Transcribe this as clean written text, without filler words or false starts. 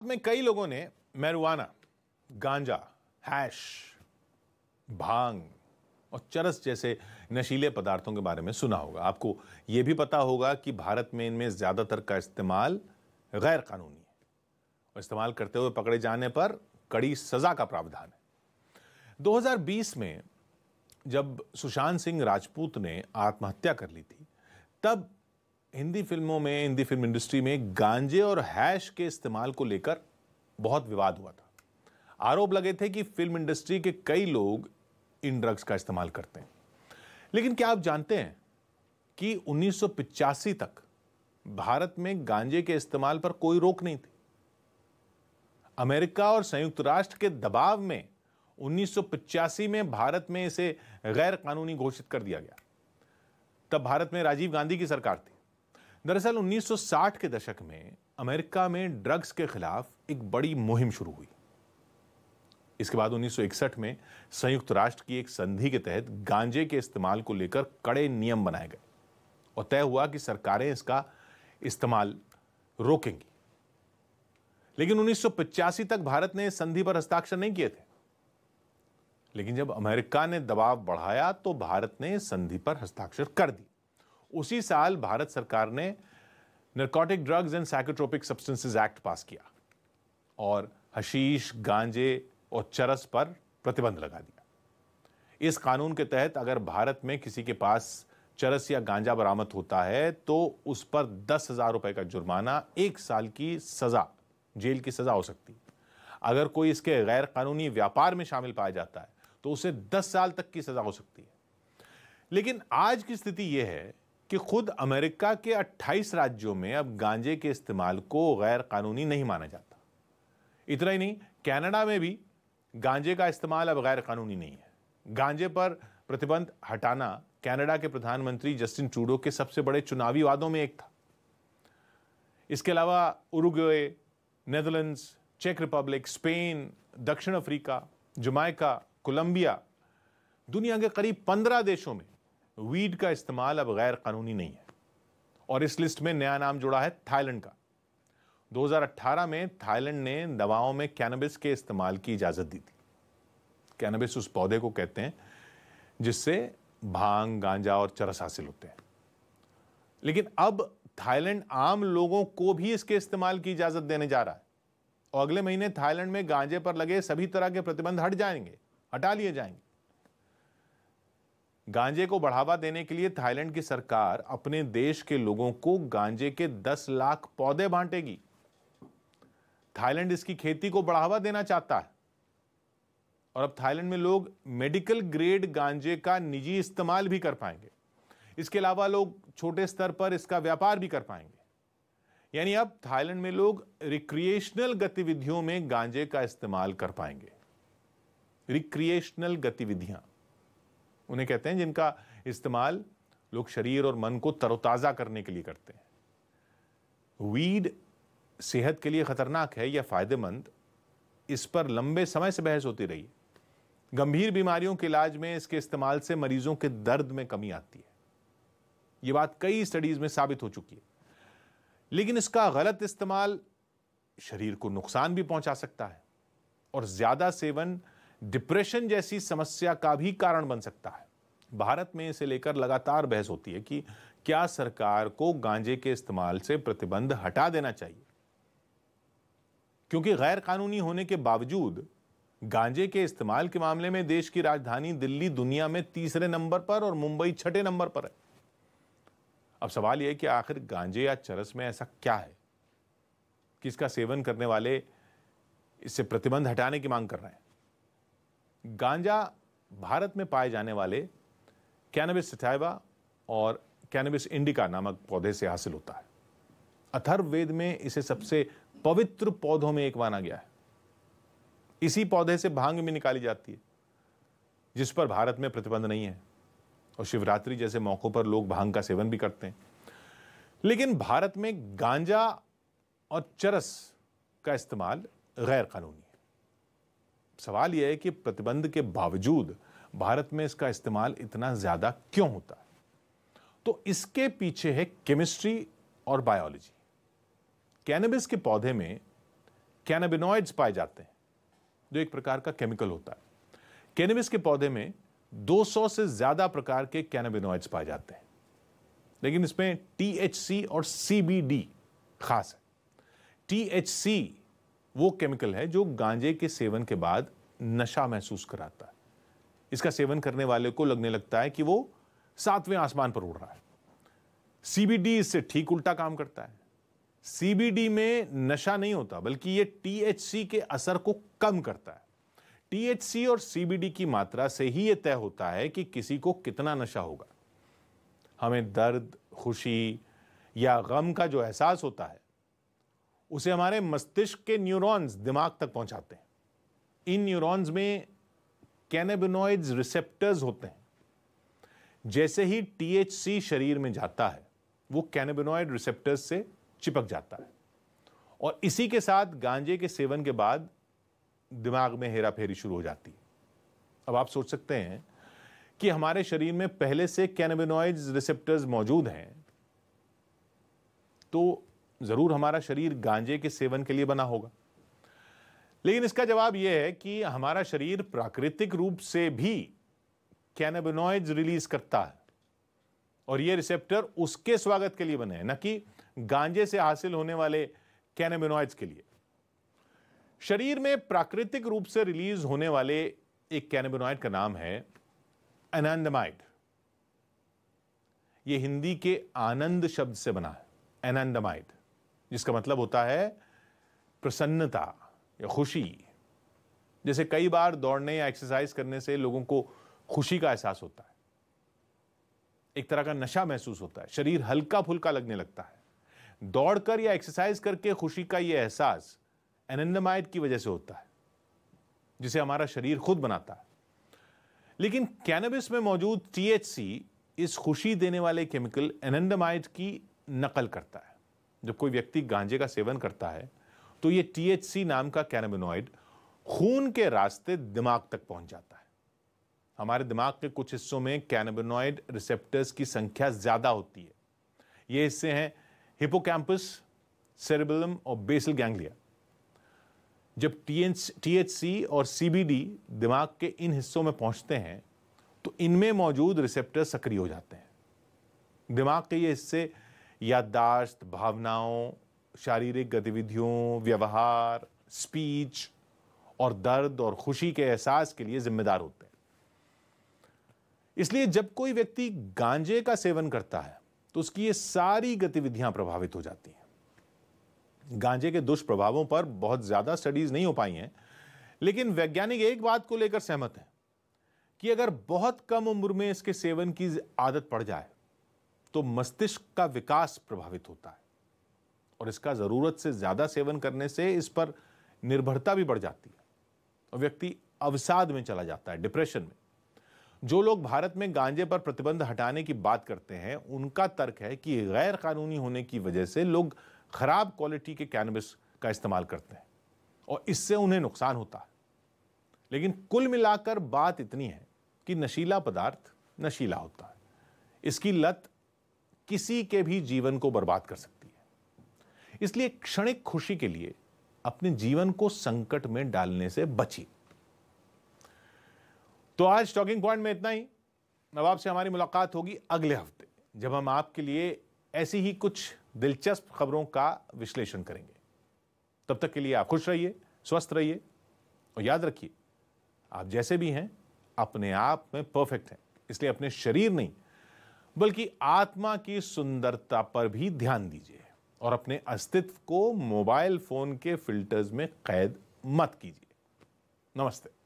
में कई लोगों ने मैरिजुआना, गांजा, हैश, भांग और चरस जैसे नशीले पदार्थों के बारे में सुना होगा। आपको यह भी पता होगा कि भारत में इनमें ज्यादातर का इस्तेमाल गैर कानूनी है और इस्तेमाल करते हुए पकड़े जाने पर कड़ी सजा का प्रावधान है। 2020 में जब सुशांत सिंह राजपूत ने आत्महत्या कर ली थी, तब हिंदी फिल्म इंडस्ट्री में गांजे और हैश के इस्तेमाल को लेकर बहुत विवाद हुआ था। आरोप लगे थे कि फिल्म इंडस्ट्री के कई लोग इन ड्रग्स का इस्तेमाल करते हैं। लेकिन क्या आप जानते हैं कि 1985 तक भारत में गांजे के इस्तेमाल पर कोई रोक नहीं थी। अमेरिका और संयुक्त राष्ट्र के दबाव में 1985 में भारत में इसे गैर कानूनी घोषित कर दिया गया। तब भारत में राजीव गांधी की सरकार थी। दरअसल 1960 के दशक में अमेरिका में ड्रग्स के खिलाफ एक बड़ी मुहिम शुरू हुई। इसके बाद 1961 में संयुक्त राष्ट्र की एक संधि के तहत गांजे के इस्तेमाल को लेकर कड़े नियम बनाए गए और तय हुआ कि सरकारें इसका इस्तेमाल रोकेंगी। लेकिन 1985 तक भारत ने इस संधि पर हस्ताक्षर नहीं किए थे। लेकिन जब अमेरिका ने दबाव बढ़ाया तो भारत ने इस संधि पर हस्ताक्षर कर दी। उसी साल भारत सरकार ने narcotic drugs and psychotropic substances act पास किया और हशीश, गांजे और चरस पर प्रतिबंध लगा दिया। इस कानून के तहत अगर भारत में किसी के पास चरस या गांजा बरामद होता है तो उस पर 10,000 रुपए का जुर्माना, 1 साल की सजा, जेल की सजा हो सकती है। अगर कोई इसके गैर कानूनी व्यापार में शामिल पाया जाता है तो उसे 10 साल तक की सजा हो सकती है। लेकिन आज की स्थिति यह है कि खुद अमेरिका के 28 राज्यों में अब गांजे के इस्तेमाल को गैर कानूनी नहीं माना जाता। इतना ही नहीं, कनाडा में भी गांजे का इस्तेमाल अब गैर कानूनी नहीं है। गांजे पर प्रतिबंध हटाना कनाडा के प्रधानमंत्री जस्टिन ट्रूडो के सबसे बड़े चुनावी वादों में एक था। इसके अलावा उरुग्वे, नेदरलैंड्स, चेक रिपब्लिक, स्पेन, दक्षिण अफ्रीका, जमैका, कोलंबिया, दुनिया के करीब 15 देशों में वीड का इस्तेमाल अब गैर कानूनी नहीं है। और इस लिस्ट में नया नाम जुड़ा है थाईलैंड का। 2018 में थाईलैंड ने दवाओं में कैनबिस के इस्तेमाल की इजाजत दी थी। कैनबिस उस पौधे को कहते हैं जिससे भांग, गांजा और चरस हासिल होते हैं। लेकिन अब थाईलैंड आम लोगों को भी इसके इस्तेमाल की इजाजत देने जा रहा है और अगले महीने थाईलैंड में गांजे पर लगे सभी तरह के प्रतिबंध हटा लिए जाएंगे। गांजे को बढ़ावा देने के लिए थाईलैंड की सरकार अपने देश के लोगों को गांजे के 10 लाख पौधे बांटेगी। थाईलैंड इसकी खेती को बढ़ावा देना चाहता है और अब थाईलैंड में लोग मेडिकल ग्रेड गांजे का निजी इस्तेमाल भी कर पाएंगे। इसके अलावा लोग छोटे स्तर पर इसका व्यापार भी कर पाएंगे। यानी अब थाईलैंड में लोग रिक्रिएशनल गतिविधियों में गांजे का इस्तेमाल कर पाएंगे। रिक्रिएशनल गतिविधियां उन्हें कहते हैं जिनका इस्तेमाल लोग शरीर और मन को तरोताजा करने के लिए करते हैं। वीड सेहत के लिए खतरनाक है या फायदेमंद, इस पर लंबे समय से बहस होती रही है। गंभीर बीमारियों के इलाज में इसके इस्तेमाल से मरीजों के दर्द में कमी आती है। यह बात कई स्टडीज में साबित हो चुकी है। लेकिन इसका गलत इस्तेमाल शरीर को नुकसान भी पहुंचा सकता है और ज्यादा सेवन डिप्रेशन जैसी समस्या का भी कारण बन सकता है। भारत में इसे लेकर लगातार बहस होती है कि क्या सरकार को गांजे के इस्तेमाल से प्रतिबंध हटा देना चाहिए, क्योंकि गैर कानूनी होने के बावजूद गांजे के इस्तेमाल के मामले में देश की राजधानी दिल्ली दुनिया में 3रे नंबर पर और मुंबई 6ठे नंबर पर है। अब सवाल यह है कि आखिर गांजे या चरस में ऐसा क्या है कि इसका सेवन करने वाले इससे प्रतिबंध हटाने की मांग कर रहे हैं। गांजा भारत में पाए जाने वाले कैनबिस सटाइवा और कैनबिस इंडिका नामक पौधे से हासिल होता है। अथर्ववेद में इसे सबसे पवित्र पौधों में एक माना गया है। इसी पौधे से भांग भी निकाली जाती है, जिस पर भारत में प्रतिबंध नहीं है और शिवरात्रि जैसे मौकों पर लोग भांग का सेवन भी करते हैं। लेकिन भारत में गांजा और चरस का इस्तेमाल गैर कानूनी है। सवाल यह है कि प्रतिबंध के बावजूद भारत में इसका इस्तेमाल इतना ज्यादा क्यों होता है? तो इसके पीछे है केमिस्ट्री और बायोलॉजी। कैनबिस के पौधे में कैनाबिनॉइड्स पाए जाते हैं, जो एक प्रकार का केमिकल होता है। कैनबिस के पौधे में 200 से ज्यादा प्रकार के कैनाबिनॉइड्स पाए जाते हैं, लेकिन इसमें THC और CBD खास है। THC वो केमिकल है जो गांजे के सेवन के बाद नशा महसूस कराता है। इसका सेवन करने वाले को लगने लगता है कि वो 7वें आसमान पर उड़ रहा है। CBD इससे ठीक उल्टा काम करता है। CBD में नशा नहीं होता, बल्कि ये THC के असर को कम करता है। THC और CBD की मात्रा से ही यह तय होता है कि किसी को कितना नशा होगा। हमें दर्द, खुशी या गम का जो एहसास होता है, उसे हमारे मस्तिष्क के न्यूरॉन्स दिमाग तक पहुंचाते हैं। इन न्यूरॉन्स में कैनाबिनॉइड्स रिसेप्टर्स होते हैं। जैसे ही THC शरीर में जाता है, वो कैनाबिनॉइड रिसेप्टर्स से चिपक जाता है और इसी के साथ गांजे के सेवन के बाद दिमाग में हेराफेरी शुरू हो जाती है। अब आप सोच सकते हैं कि हमारे शरीर में पहले से कैनाबिनॉइड्स रिसेप्टर्स मौजूद हैं, तो जरूर हमारा शरीर गांजे के सेवन के लिए बना होगा। लेकिन इसका जवाब यह है कि हमारा शरीर प्राकृतिक रूप से भी कैनाबिनॉइड्स रिलीज करता है और ये रिसेप्टर उसके स्वागत के लिए बने हैं, न कि गांजे से हासिल होने वाले कैनाबिनॉइड्स के लिए। शरीर में प्राकृतिक रूप से रिलीज होने वाले एक कैनाबिनॉइड का नाम है एनांडमाइड। यह हिंदी के आनंद शब्द से बना है, एनांडमाइड, जिसका मतलब होता है प्रसन्नता या खुशी। जैसे कई बार दौड़ने या एक्सरसाइज करने से लोगों को खुशी का एहसास होता है, एक तरह का नशा महसूस होता है, शरीर हल्का फुल्का लगने लगता है। दौड़कर या एक्सरसाइज करके खुशी का यह एहसास एनांडमाइड की वजह से होता है, जिसे हमारा शरीर खुद बनाता है। लेकिन कैनबिस में मौजूद THC इस खुशी देने वाले केमिकल एनांडमाइड की नकल करता है। जब कोई व्यक्ति गांजे का सेवन करता है तो यह THC नाम का कैनाबिनॉइड खून के रास्ते दिमाग तक पहुंच जाता है। हमारे दिमाग के कुछ हिस्सों में कैनाबिनॉइड रिसेप्टर्स की संख्या ज्यादा होती है। ये हिस्से हैं हिपोकैम्पस, सेरेबेलम और बेसल गैंग्लिया। जब THC और CBD दिमाग के इन हिस्सों में पहुंचते हैं तो इनमें मौजूद रिसेप्टर सक्रिय हो जाते हैं। दिमाग के ये हिस्से याददाश्त, भावनाओं, शारीरिक गतिविधियों, व्यवहार, स्पीच और दर्द और खुशी के एहसास के लिए जिम्मेदार होते हैं। इसलिए जब कोई व्यक्ति गांजे का सेवन करता है तो उसकी ये सारी गतिविधियां प्रभावित हो जाती हैं। गांजे के दुष्प्रभावों पर बहुत ज्यादा स्टडीज नहीं हो पाई हैं, लेकिन वैज्ञानिक एक बात को लेकर सहमत हैं कि अगर बहुत कम उम्र में इसके सेवन की आदत पड़ जाए तो मस्तिष्क का विकास प्रभावित होता है और इसका जरूरत से ज्यादा सेवन करने से इस पर निर्भरता भी बढ़ जाती है और व्यक्ति अवसाद में चला जाता है, डिप्रेशन में। जो लोग भारत में गांजे पर प्रतिबंध हटाने की बात करते हैं, उनका तर्क है कि गैर कानूनी होने की वजह से लोग खराब क्वालिटी के कैनबिस का इस्तेमाल करते हैं और इससे उन्हें नुकसान होता है। लेकिन कुल मिलाकर बात इतनी है कि नशीला पदार्थ नशीला होता है। इसकी लत किसी के भी जीवन को बर्बाद कर सकती है। इसलिए क्षणिक खुशी के लिए अपने जीवन को संकट में डालने से बचिए। तो आज टॉकिंग पॉइंट में इतना ही। अब आपसे हमारी मुलाकात होगी अगले हफ्ते, जब हम आपके लिए ऐसी ही कुछ दिलचस्प खबरों का विश्लेषण करेंगे। तब तक के लिए आप खुश रहिए, स्वस्थ रहिए और याद रखिए, आप जैसे भी हैं अपने आप में परफेक्ट हैं। इसलिए अपने शरीर नहीं बल्कि आत्मा की सुंदरता पर भी ध्यान दीजिए और अपने अस्तित्व को मोबाइल फोन के फिल्टर्स में कैद मत कीजिए। नमस्ते।